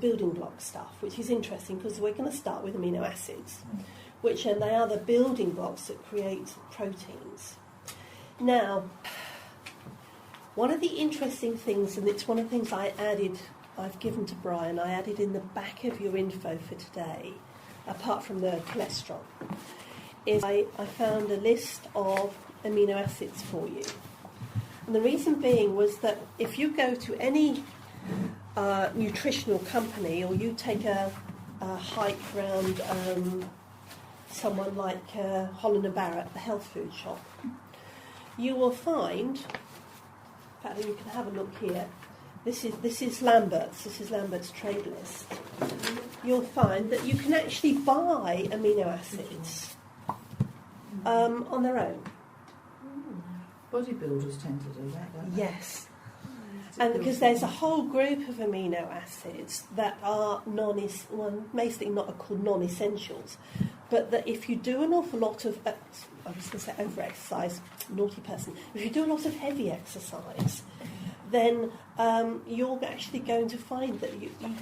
building block stuff, which is interesting because we're going to start with amino acids, which they are the building blocks that create proteins. Now, one of the interesting things, and it's one of the things I've given to Brian, I added in the back of your info for today, apart from the cholesterol, is I found a list of amino acids for you. And the reason being was that if you go to any nutritional company, or you take a hike around someone like Holland & Barrett, the health food shop, you will find, in fact you can have a look here, this is Lambert's trade list. You'll find that you can actually buy amino acids on their own. Bodybuilders tend to do that, don't they? Yes. And because there's a whole group of amino acids that are basically not called non-essentials, but that if you do an awful lot of, I was going to say over-exercise, naughty person, if you do a lot of heavy exercise, then you're actually going to find that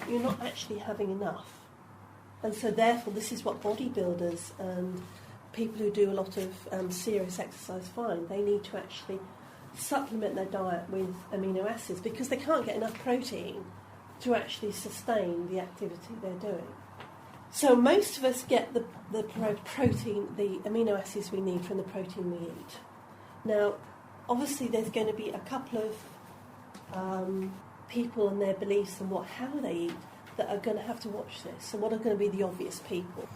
you're not actually having enough. And so therefore this is what bodybuilders and people who do a lot of serious exercise find. They need to actually supplement their diet with amino acids because they can't get enough protein to actually sustain the activity they're doing. So most of us get the protein, the amino acids we need from the protein we eat. Now, obviously there's going to be a couple of people and their beliefs and how they eat that are going to have to watch this. So what are going to be the obvious people?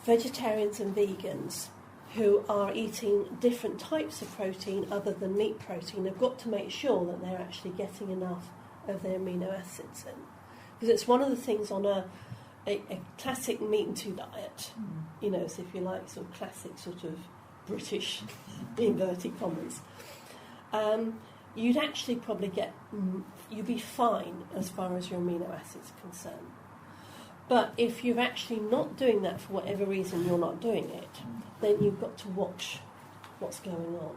Vegetarians and vegans who are eating different types of protein other than meat protein have got to make sure that they're actually getting enough of their amino acids in. Because it's one of the things on a classic meat and two diet, so if you like, sort of classic sort of British inverted commas, you'd actually probably you'd be fine as far as your amino acids are concerned. But if you're actually not doing that for whatever reason you're not doing it, then you've got to watch what's going on.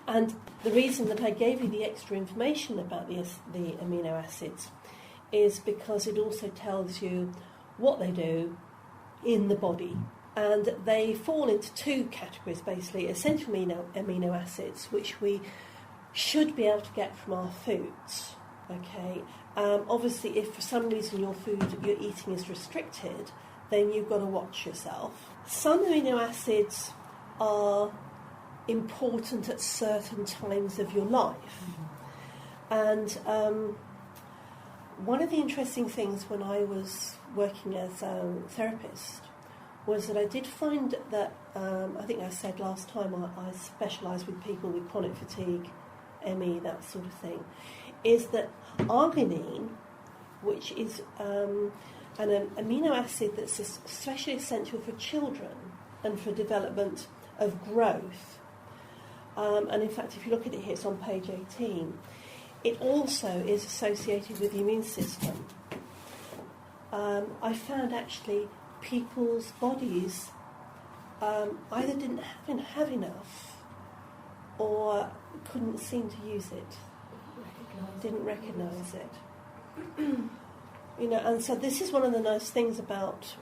And the reason that I gave you the extra information about the amino acids is because it also tells you what they do in the body. And they fall into two categories, basically: essential amino acids, which we should be able to get from our foods. Okay. Obviously, if for some reason your food you're eating is restricted, then you've got to watch yourself. Some amino acids are important at certain times of your life. And one of the interesting things when I was working as a therapist was that I did find that, I think I said last time, I specialise with people with chronic fatigue, ME, that sort of thing, is that arginine, which is an amino acid that's especially essential for children and for development of growth, and in fact if you look at it here, it's on page 18, it also is associated with the immune system. I found actually people's bodies either didn't have enough or couldn't seem to use it, didn't recognise it. And so this is one of the nice things about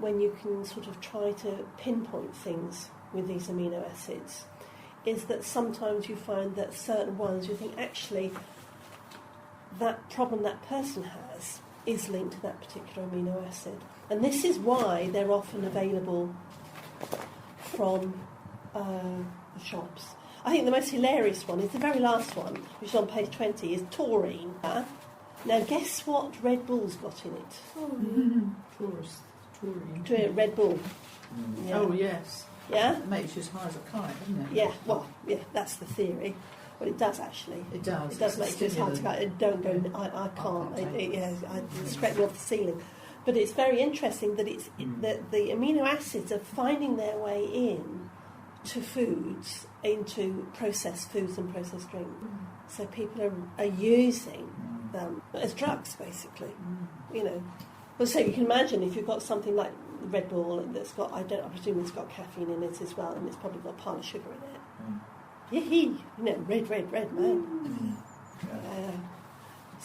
when you can sort of try to pinpoint things with these amino acids, is that sometimes you find that certain ones you think actually that problem that person has is linked to that particular amino acid. And this is why they're often available from the shops. I think the most hilarious one is the very last one, which is on page 20, is taurine. Now guess what Red Bull's got in it? Taurine. Red Bull. Yeah. Oh yes. Yeah? It makes you as high as a kite, doesn't it? Yeah, well, yeah, that's the theory. Well, it does actually. It does. It does make you as high as a kite. Don't go, I can't. It scrape me off the ceiling. But it's very interesting that that the amino acids are finding their way in to foods, into processed foods and processed drink. So people are using them as drugs, basically. Well, so you can imagine if you've got something like Red Bull that's got, I presume it's got caffeine in it as well, and it's probably got a pile of sugar in it. Yee-hee, red, man.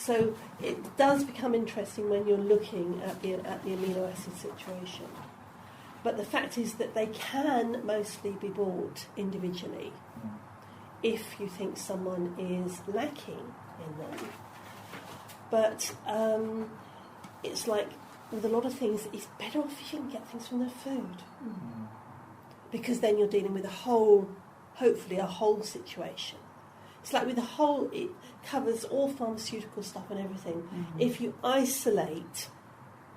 So it does become interesting when you're looking at the amino acid situation. But the fact is that they can mostly be bought individually if you think someone is lacking in them. But it's like with a lot of things, it's better off if you can get things from their food. Because then you're dealing with hopefully a whole situation. It's like with the whole, it covers all pharmaceutical stuff and everything. If you isolate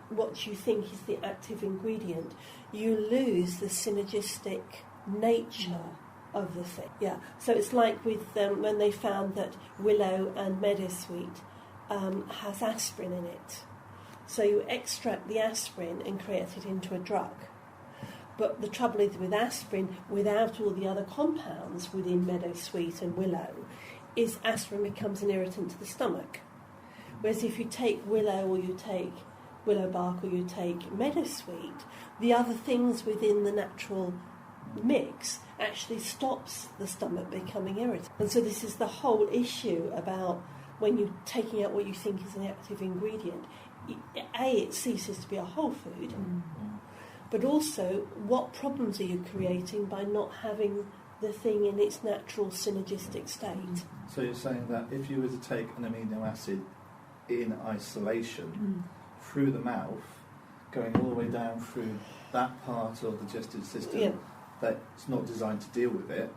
what you think is the active ingredient, you lose the synergistic nature of the thing. Yeah. So it's like with when they found that willow and meadowsweet has aspirin in it. So you extract the aspirin and create it into a drug. But the trouble is with aspirin, without all the other compounds within meadowsweet and willow, is aspirin becomes an irritant to the stomach. Whereas if you take willow or you take willow bark or you take meadowsweet, the other things within the natural mix actually stops the stomach becoming irritated. And so this is the whole issue about when you're taking out what you think is an active ingredient. It ceases to be a whole food. But also, what problems are you creating by not having the thing in its natural synergistic state? So you're saying that if you were to take an amino acid in isolation through the mouth, going all the way down through that part of the digestive system that's not designed to deal with it.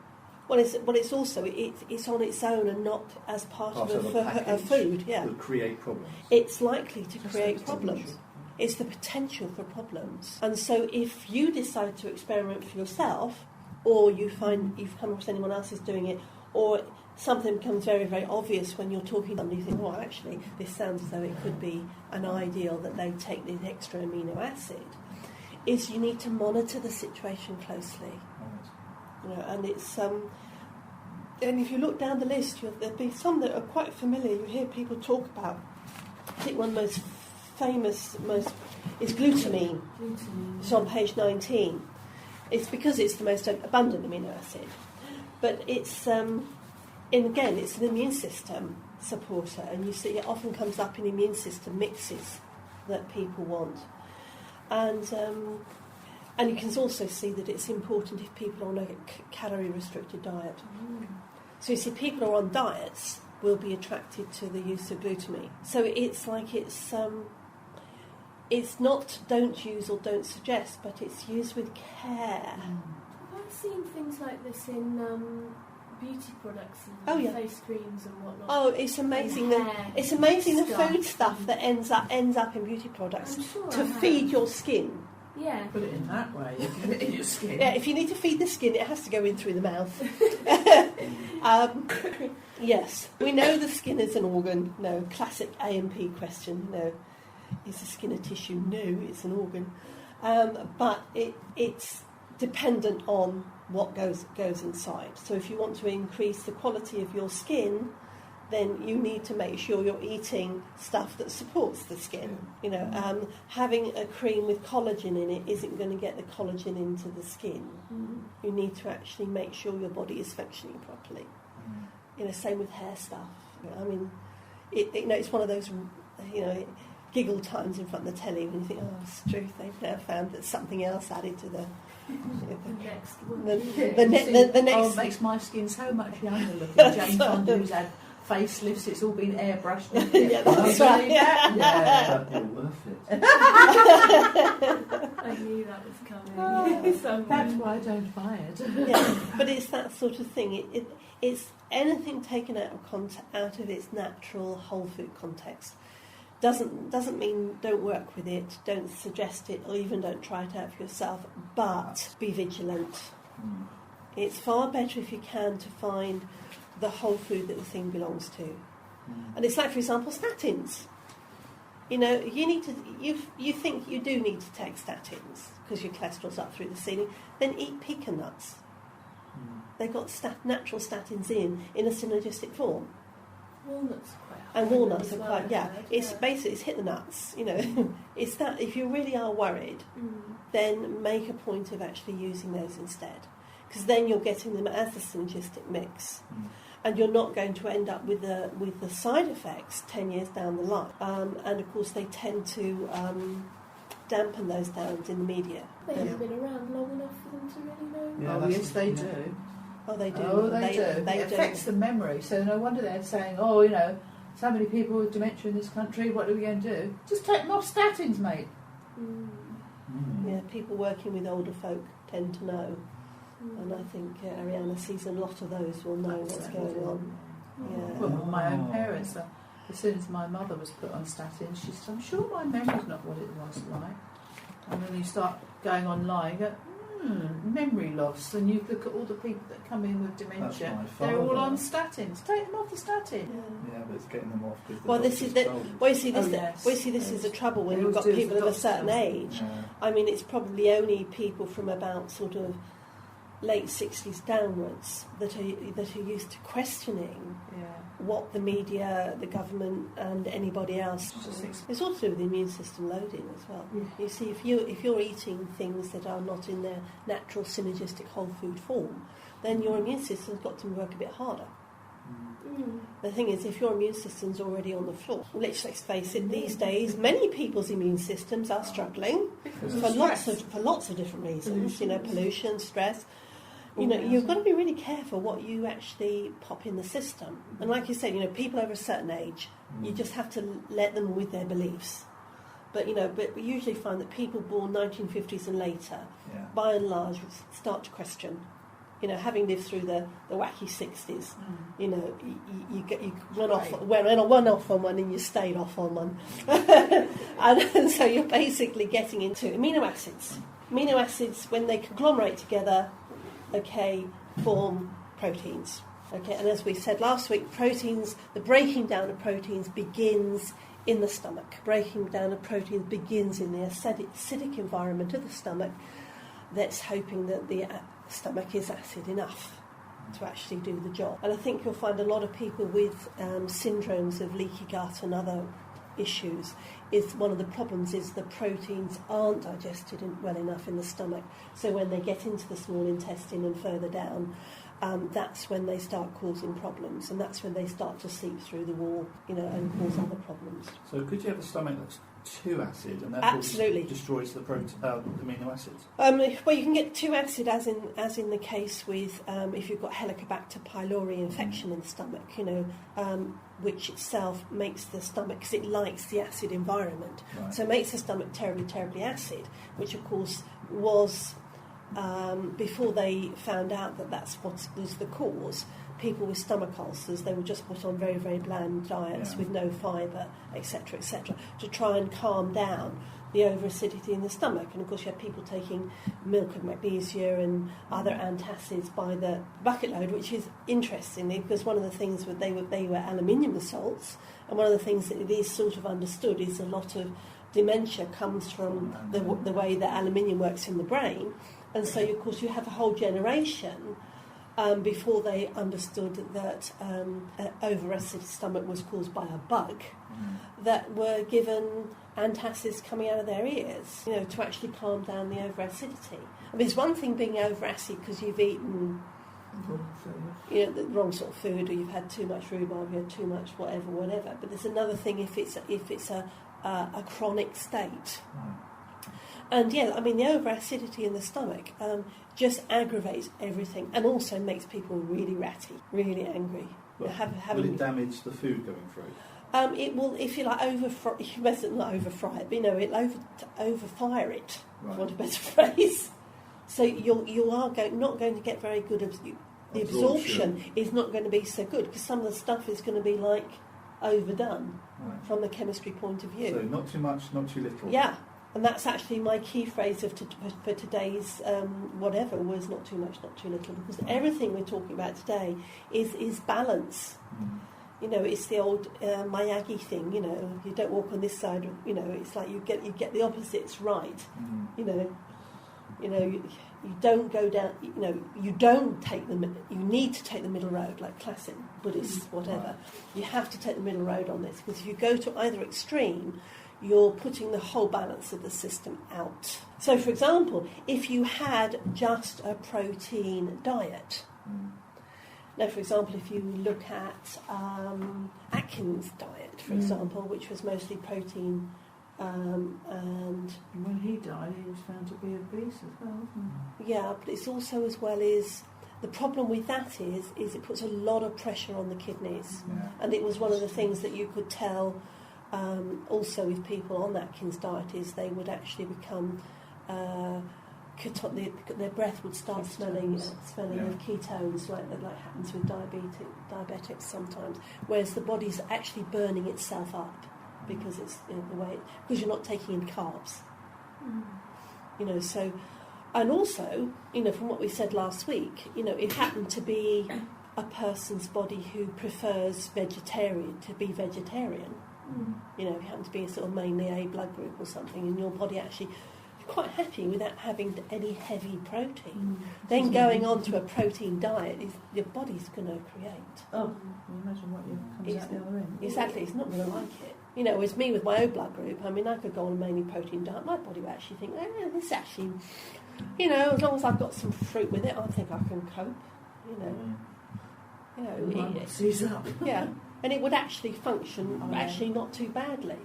Well, it's also it's on its own and not as part of a food. Yeah, would create problems. It's likely to create problems. It's the potential for problems. And so if you decide to experiment for yourself, or you find you've come across anyone else is doing it, or something becomes very, very obvious when you're talking to them, you think, well, actually, this sounds as though it could be an ideal that they take this extra amino acid, is you need to monitor the situation closely. You know, and it's and if you look down the list, there'll be some that are quite familiar. You hear people talk about. I think one of the most famous is glutamine. It's on page 19. It's because it's the most abundant amino acid, but it's again it's an immune system supporter, and you see it often comes up in immune system mixes that people want, and you can also see that it's important if people are on a calorie restricted diet. So you see people who are on diets will be attracted to the use of glutamine. So it's like it's not don't use or don't suggest, but it's used with care. I've seen things like this in beauty products and face creams and whatnot. Oh, it's amazing! It's amazing the food stuff that ends up in beauty products to feed your skin. Yeah. Put it in that way, you get it in your skin. Yeah, if you need to feed the skin, it has to go in through the mouth. Yes, we know the skin is an organ. No, classic A&P question. No, is the skin a tissue? No, it's an organ. But it's dependent on what goes inside. So if you want to increase the quality of your skin, then you need to make sure you're eating stuff that supports the skin. You know, having a cream with collagen in it isn't going to get the collagen into the skin. You need to actually make sure your body is functioning properly. You know, same with hair stuff. I mean, it's one of those, giggle times in front of the telly when you think, oh, it's the truth. They've now found that something else added to the next one. The next. Oh, it makes my skin so much younger looking. Jane Fonda's had facelifts, it's all been airbrushed. Yeah, that's right. Yeah. But worth it. I knew that was coming. That's why I don't buy it. Yeah, but it's that sort of thing. It's anything taken out of its natural whole food context. Doesn't mean don't work with it, don't suggest it, or even don't try it out for yourself, but be vigilant. It's far better if you can to find the whole food that the thing belongs to. And it's like, for example, statins. You know, you think you do need to take statins because your cholesterol's up through the ceiling, then eat pecan nuts. They've got natural statins in a synergistic form. Walnuts are quite and walnuts are well, quite, it's basically, it's hit the nuts, you know. It's that, if you really are worried, then make a point of actually using those instead. Because then you're getting them as a synergistic mix. and you're not going to end up with the side effects 10 years down the line. And of course, they tend to dampen those downs in the media. They haven't been around long enough for them to really know. Yeah, oh, yes, they do. Oh, they do. Oh, they do. It affects the memory. So no wonder they're saying, oh, you know, so many people with dementia in this country, what are we going to do? Just take them off statins, mate. Yeah, people working with older folk tend to know. And I think Ariana sees a lot of those will know what's going on. Yeah. Well, my own parents, as soon as my mother was put on statins, she said, I'm sure my memory's not what it was like. And then you start going online, you go, memory loss, and you look at all the people that come in with dementia, they're all on statins. Take them off the statin. Yeah, but it's getting them off because this is this is the trouble when you've got people of a certain age. Yeah. I mean, it's probably only people from about sort of late 60s downwards that are used to questioning what the media, the government, and anybody else. It's also to do with the immune system loading as well. Yeah. You see, if you're eating things that are not in their natural synergistic whole food form, then your immune system's got to work a bit harder. The thing is, if your immune system's already on the floor, let's face it, these days many people's immune systems are struggling for lots of different reasons. Pollution, stress. You've got to be really careful what you actually pop in the system. And like you said, people over a certain age, you just have to let them with their beliefs. But we usually find that people born 1950s and later, by and large, start to question. Having lived through the wacky 60s, you went off on one and you stayed off on one. and so you're basically getting into amino acids. Amino acids, when they conglomerate together, form proteins. And as we said last week, the breaking down of proteins begins in the stomach. Breaking down of proteins begins in the acidic environment of the stomach. That's hoping that the stomach is acid enough to actually do the job. And I think you'll find a lot of people with syndromes of leaky gut and other issues, is one of the problems is the proteins aren't digested well enough in the stomach. So when they get into the small intestine and further down, that's when they start causing problems, and that's when they start to seep through the wall, and cause other problems. So could you have a stomach that's too acid and Absolutely. destroys the amino acids? Well, you can get too acid, as in the case with if you've got Helicobacter pylori infection in the stomach, which itself makes the stomach, because it likes the acid environment, so it makes the stomach terribly, terribly acid, which of course was before they found out that that's what was the cause. People with stomach ulcers, they were just put on very, very bland diets with no fibre, etc., to try and calm down the over-acidity in the stomach. And of course you have people taking milk of magnesia and other antacids by the bucket load, which is interesting because one of the things that they were aluminium salts, and one of the things that it is sort of understood is a lot of dementia comes from the way that aluminium works in the brain. And so of course you have a whole generation before they understood that over-acid stomach was caused by a bug, that were given antacids coming out of their ears, to actually calm down the over-acidity. I mean, it's one thing being over-acid because you've eaten the wrong sort of food, or you've had too much rhubarb, you had too much whatever. But there's another thing if it's a chronic state. And the over-acidity in the stomach just aggravates everything, and also makes people really ratty, really angry. Will it damage the food going through? It will, if you like, you must not over-fry it, but it'll over-fire it, for want of a better phrase. So you are not going to get very good the absorption is not going to be so good, because some of the stuff is going to be like overdone from the chemistry point of view. So not too much, not too little. Yeah. And that's actually my key phrase for today's whatever was not too much, not too little, because everything we're talking about today is balance. It's the old Miyagi thing. You don't walk on this side. It's like you get the opposites right. You don't go down. You don't take the. You need to take the middle road, like classic Buddhists, whatever. You have to take the middle road on this, because if you go to either extreme, you're putting the whole balance of the system out. So, for example, if you had just a protein diet, Now, for example, if you look at Atkins' diet, for example, which was mostly protein, and when he died, he was found to be obese as well, wasn't he? yeah, but it's also as well as the problem with that is it puts a lot of pressure on the kidneys, and it was one of the things that you could tell also with people on Atkins' diet is they would actually become their breath would start smelling of ketones, like happens with diabetics sometimes, whereas the body's actually burning itself up because it's because you're not taking in carbs. So, and also, from what we said last week, it happened to be a person's body who prefers vegetarian. If you happen to be a sort of mainly A blood group or something, and your body actually quite happy without having any heavy protein. Then going on to a protein diet, your body's going to create. Oh, imagine what comes out the other end. Exactly, it's not going to like it. It's me with my O blood group. I mean, I could go on a mainly protein diet. My body would actually think, this actually, as long as I've got some fruit with it, I think I can cope. Seize up. Yeah, and it would actually function actually not too badly.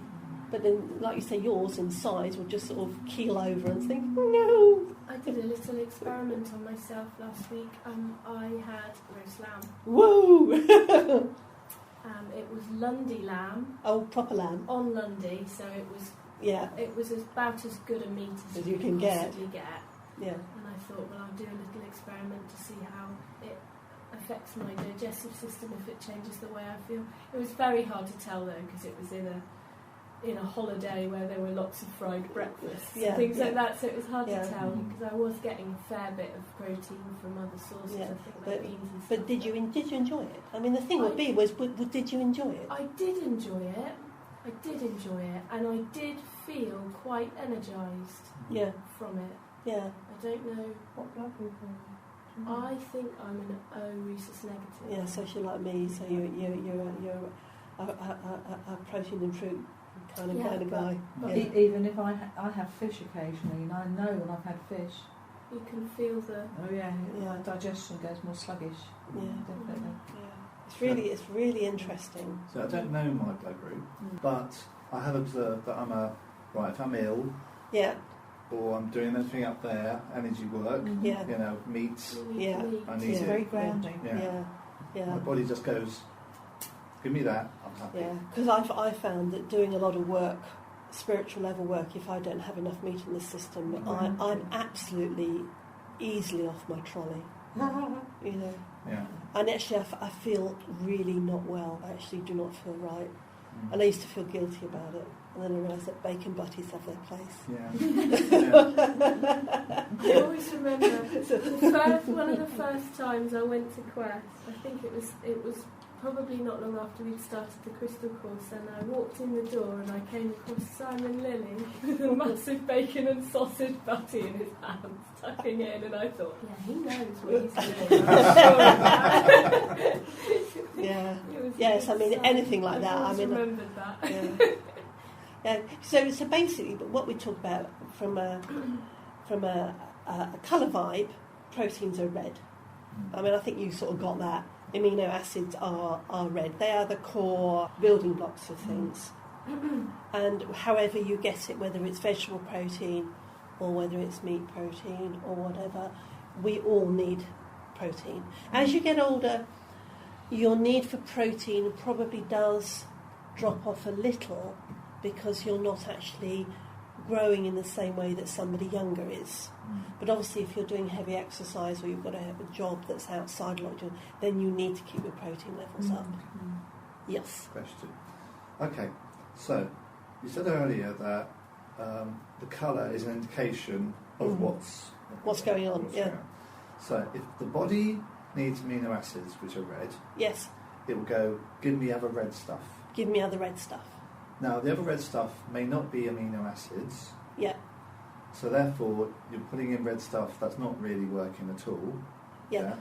But then, like you say, yours in size would just sort of keel over and think, no. I did a little experiment on myself last week. I had roast lamb. Whoa! It was Lundy lamb. Oh, proper lamb. On Lundy, so it was. Yeah. It was about as good a meat as you can possibly get. Yeah. And I thought, well, I'll do a little experiment to see how it affects my digestive system if it changes the way I feel. It was very hard to tell though because it was in a holiday where there were lots of fried breakfasts and things like that, so it was hard to tell because I was getting a fair bit of protein from other sources. I think like beans and stuff. But did you enjoy it? I mean, the thing did you enjoy it? I did enjoy it, and I did feel quite energised from it. Yeah. I don't know what blood group are you? I think I'm an O rhesus negative. Yeah, so you're like me. So you're a protein and fruit kind of guy. But even if I have fish occasionally, and I know when I've had fish, you can feel the digestion goes more sluggish. Yeah, definitely. Yeah, it's really interesting. So I don't know my blood group, but I have observed that if I'm ill, or I'm doing anything up there, energy work, meats, I need it's it. very grounding. Yeah. My body just goes, give me that, I'm happy. Yeah, because I found that doing a lot of work, spiritual level work, if I don't have enough meat in the system, I'm absolutely easily off my trolley. Yeah. And actually I feel really not well. I actually do not feel right. And I used to feel guilty about it. And then I realised that bacon butties have their place. Yeah. I always remember one of the first times I went to Quest. I think it was probably not long after we'd started the Crystal course, and I walked in the door and I came across Simon Lilly with a massive bacon and sausage butty in his hands, tucking in, and I thought, he knows what he's doing. Yes, I mean, anything like that. I remembered that. Yeah. So basically, what we talk about from a colour vibe, proteins are red. I mean, I think you sort of got that. Amino acids are red. They are the core building blocks of things. And however you get it, whether it's vegetable protein or whether it's meat protein or whatever, we all need protein. As you get older, your need for protein probably does drop off a little because you're not actually growing in the same way that somebody younger is. But obviously if you're doing heavy exercise or you've got to have a job that's outside a lot, then you need to keep your protein levels up. Yes. Question. Okay, so you said earlier that the colour is an indication of what's going on. So if the body needs amino acids, which are red, yes, it will go, give me other red stuff. Give me other red stuff. Now, the other red stuff may not be amino acids. Yeah. So therefore, you're putting in red stuff that's not really working at all. Yeah.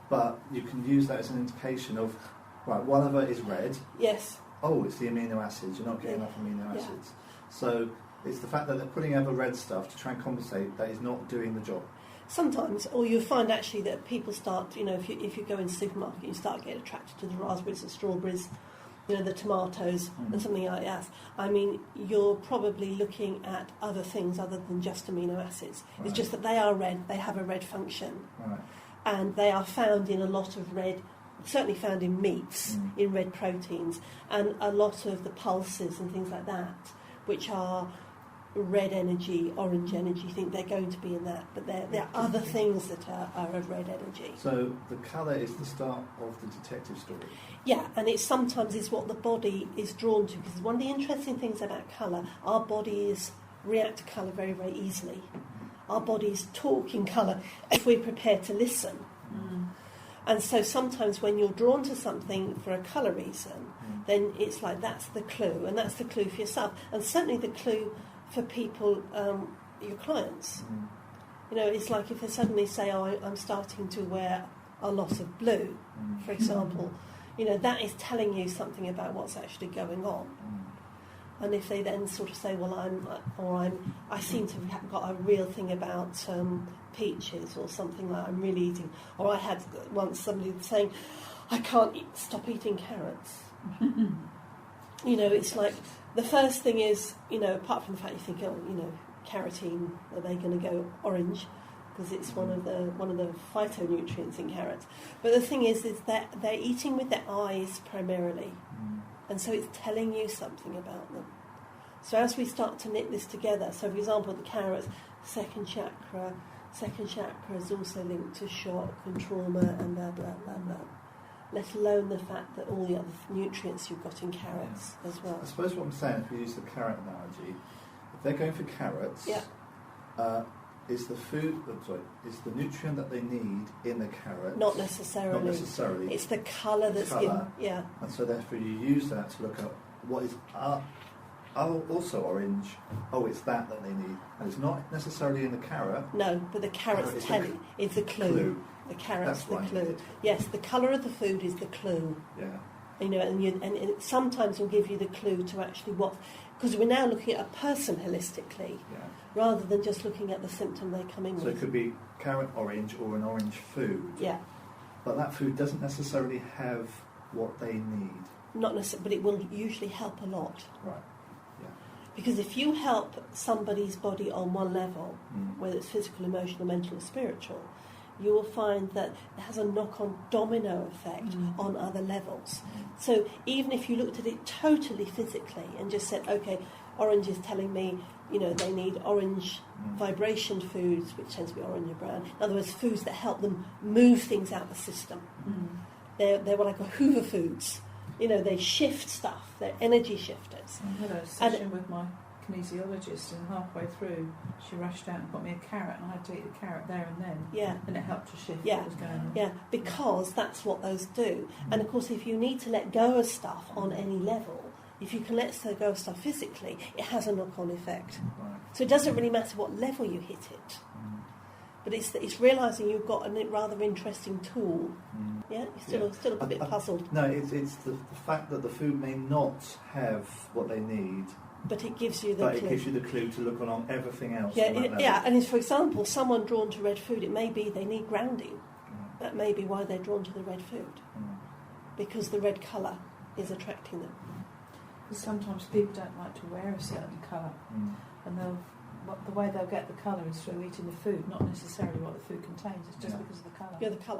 But you can use that as an indication of, right, one of it is red. Yes. Oh, it's the amino acids. You're not getting enough amino acids. So it's the fact that they're putting other red stuff to try and compensate that is not doing the job. Sometimes, or you'll find actually that people start, if you go in the supermarket, you start getting attracted to the raspberries and strawberries, the tomatoes and something like that. I mean, you're probably looking at other things other than just amino acids. Right. It's just that they are red, they have a red function. Right. And they are found in a lot of red, certainly found in meats, in red proteins, and a lot of the pulses and things like that, which are red energy, orange energy, you think they're going to be in that, but there are other things that are of red energy. So the colour is the start of the detective story. Yeah, and it sometimes is what the body is drawn to, because one of the interesting things about colour, our bodies react to colour very, very easily. Our bodies talk in colour if we're prepared to listen. And so sometimes when you're drawn to something for a colour reason, then it's like that's the clue, and that's the clue for yourself, and certainly the clue for people, your clients. It's like if they suddenly say, I'm starting to wear a lot of blue, for example, that is telling you something about what's actually going on. And if they then sort of say, I seem to have got a real thing about peaches or something like I'm really eating, or I had once somebody saying, I can't stop eating carrots. It's like, the first thing is, apart from the fact you think, carotene, are they going to go orange? Because it's one of the phytonutrients in carrots. But the thing is that they're eating with their eyes primarily. And so it's telling you something about them. So as we start to knit this together, so for example, the carrots, second chakra is also linked to shock and trauma and blah, blah, blah, blah. Let alone the fact that all the other nutrients you've got in carrots as well. I suppose what I'm saying, if we use the carrot analogy, if they're going for carrots, is the nutrient that they need in the carrot? Not necessarily. Not necessarily. It's the colour that's given. Yeah. And so therefore you use that to look at what is also orange. Oh, it's that they need. And it's not necessarily in the carrot. No, but the carrot's is the clue. The carrot's the clue. Yes, the colour of the food is the clue. Yeah. And it sometimes will give you the clue to actually what, because we're now looking at a person holistically, rather than just looking at the symptom they come in with. So it could be carrot orange or an orange food. Yeah. But that food doesn't necessarily have what they need. Not necessarily, but it will usually help a lot. Right. Yeah. Because if you help somebody's body on one level, whether it's physical, emotional, mental, or spiritual, you will find that it has a knock-on domino effect on other levels. So even if you looked at it totally physically and just said, okay, orange is telling me, they need orange vibration foods, which tends to be orange or brown. In other words, foods that help them move things out of the system. They're what I call Hoover foods. They shift stuff. They're energy shifters. I had a session with my kinesiologist, and halfway through she rushed out and got me a carrot, and I had to eat the carrot there and then. Yeah. And it helped to shift Yeah. what was going on. Yeah, because that's what those do. And of course, if you need to let go of stuff on any level, if you can let go of stuff physically, it has a knock-on effect. Right. So it doesn't really matter what level you hit it. But it's realising you've got a rather interesting tool. Yeah, you're still a bit puzzled. No, it's the fact that the food may not have what they need, but it gives you the clue. It gives you the clue to look on everything else. Yeah, and for example, someone drawn to red food, it may be they need grounding. That may be why they're drawn to the red food, because the red colour is attracting them. Sometimes people don't like to wear a certain colour, and the way they'll get the colour is through eating the food, not necessarily what the food contains. It's just because of the colour. Yeah, the colour.